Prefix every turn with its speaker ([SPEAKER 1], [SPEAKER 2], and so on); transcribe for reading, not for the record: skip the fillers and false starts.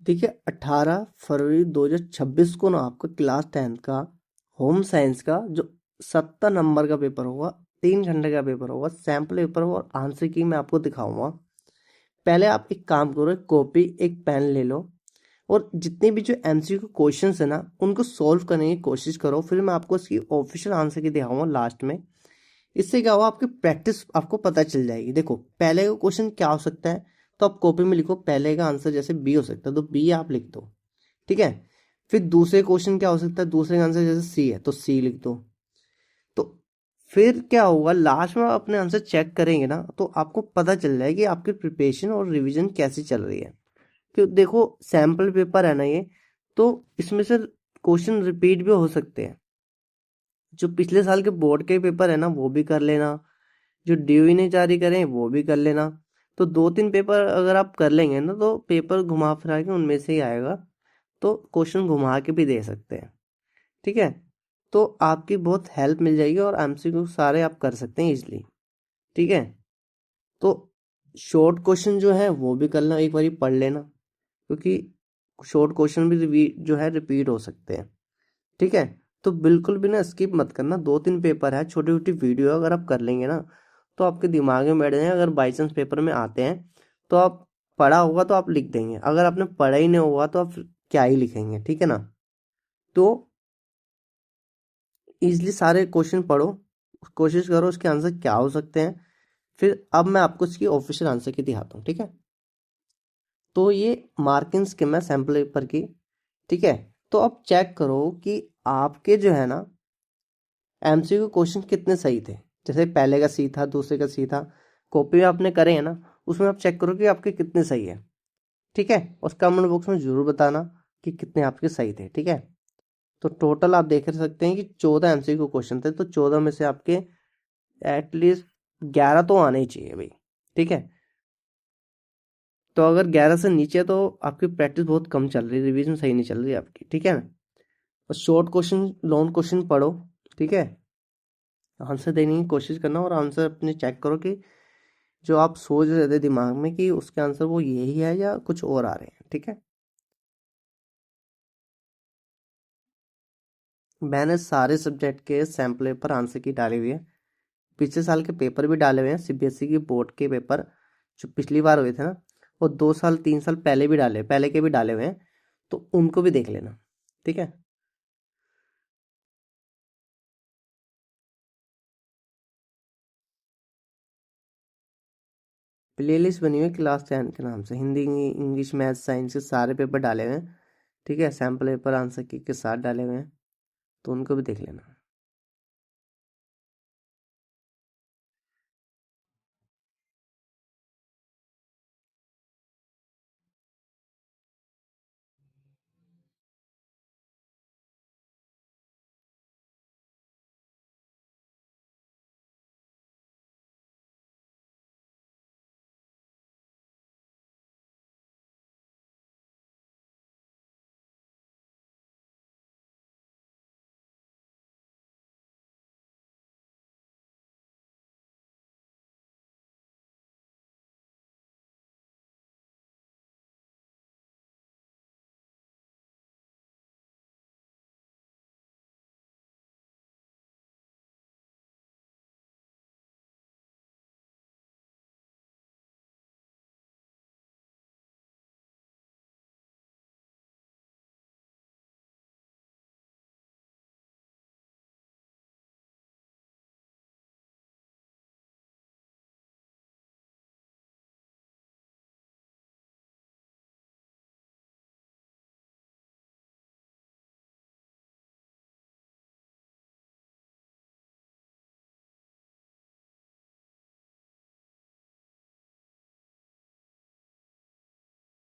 [SPEAKER 1] देखिए 18 फरवरी 2026 को ना आपका क्लास 10th का होम साइंस का जो 70 नंबर का पेपर होगा, 3 घंटे का पेपर होगा, सैम्पल पेपर और आंसर की मैं आपको दिखाऊंगा। पहले आप एक काम करो, एक कॉपी एक पेन ले लो और जितने भी जो एमसीक्यू क्वेश्चंस है ना उनको सॉल्व करने की कोशिश करो। फिर मैं आपको इसकी ऑफिशियल आंसर की दिखाऊंगा लास्ट में। इससे क्या होगा, आपकी प्रैक्टिस आपको पता चल जाएगी। देखो पहले का क्वेश्चन क्या हो सकता है, तो आप कॉपी में लिखो पहले का आंसर जैसे बी हो सकता है तो बी आप लिख दो, ठीक है। फिर दूसरे क्वेश्चन क्या हो सकता है, दूसरे का आंसर जैसे सी है तो सी लिख दो। तो फिर क्या होगा, लास्ट में आप अपने आंसर चेक करेंगे ना तो आपको पता चल जाएगा कि आपकी प्रिपरेशन और रिवीजन कैसी चल रही है। कि देखो सैम्पल पेपर है ना ये, तो इसमें से क्वेश्चन रिपीट भी हो सकते हैं। जो पिछले साल के बोर्ड के पेपर है ना वो भी कर लेना, जो ड्यू ने जारी करें वो भी कर लेना। तो 2-3 पेपर अगर आप कर लेंगे ना तो पेपर घुमा फिरा के उनमें से ही आएगा। तो क्वेश्चन घुमा के भी दे सकते हैं, ठीक है। तो आपकी बहुत हेल्प मिल जाएगी और एमसीक्यू सारे आप कर सकते हैं इजली, ठीक है। तो शॉर्ट क्वेश्चन जो है वो भी करना, एक बार पढ़ लेना, क्योंकि शॉर्ट क्वेश्चन भी जो है रिपीट हो सकते हैं, ठीक है। तो बिल्कुल भी ना स्किप मत करना, 2-3 पेपर है, छोटी छोटी वीडियो अगर आप कर लेंगे ना तो आपके दिमाग में बैठ जाएंगे। अगर बाई चांस पेपर में आते हैं तो आप पढ़ा होगा तो आप लिख देंगे, अगर आपने पढ़ा ही नहीं होगा तो आप क्या ही लिखेंगे, ठीक है ना। तो इजली सारे क्वेश्चन पढ़ो, कोशिश करो उसके आंसर क्या हो सकते हैं। फिर अब मैं आपको इसकी ऑफिशियल आंसर की दिखाता हूँ, ठीक है। तो ये मार्किंग स्कीम है सैम्पल पेपर की, ठीक है। तो अब चेक करो कि आपके जो है ना एमसीक्यू क्वेश्चन कितने सही थे। जैसे पहले का सी था, दूसरे का सी था, कॉपी में आपने करे हैं ना, उसमें आप चेक करो कि आपके कितने सही है, ठीक है। उस कमेंट बॉक्स में जरूर बताना कि कितने आपके सही थे, ठीक है। तो टोटल आप देख सकते हैं कि 14 एमसीक्यू क्वेश्चन थे, तो 14 में से आपके एटलीस्ट 11 तो आने ही चाहिए भाई, ठीक है। तो अगर 11 से नीचे है तो आपकी प्रैक्टिस बहुत कम चल रही है, रिवीजन सही नहीं चल रही है आपकी, ठीक है ना। और शॉर्ट क्वेश्चन लॉन्ग क्वेश्चन पढ़ो, ठीक है। आंसर देने की कोशिश करना और आंसर अपने चेक करो कि जो आप सोच रहे थे दिमाग में कि उसके आंसर वो यही है या कुछ और आ रहे हैं, ठीक है। मैंने सारे सब्जेक्ट के सैम्पल पेपर आंसर की डाली हुई है। पिछले साल के पेपर भी डाले हुए हैं, सीबीएसई की बोर्ड के पेपर जो पिछली बार हुए थे ना, और 2 साल 3 साल पहले भी डाले, पहले के भी डाले हुए हैं, तो उनको भी देख लेना, ठीक है। प्लेलिस्ट बनी हुई है क्लास 10 के नाम से, हिंदी इंग्लिश मैथ साइंस के सारे पेपर डाले हुए हैं, ठीक है। सैम्पल पेपर आंसर की के साथ डाले हुए हैं, तो उनको भी देख लेना।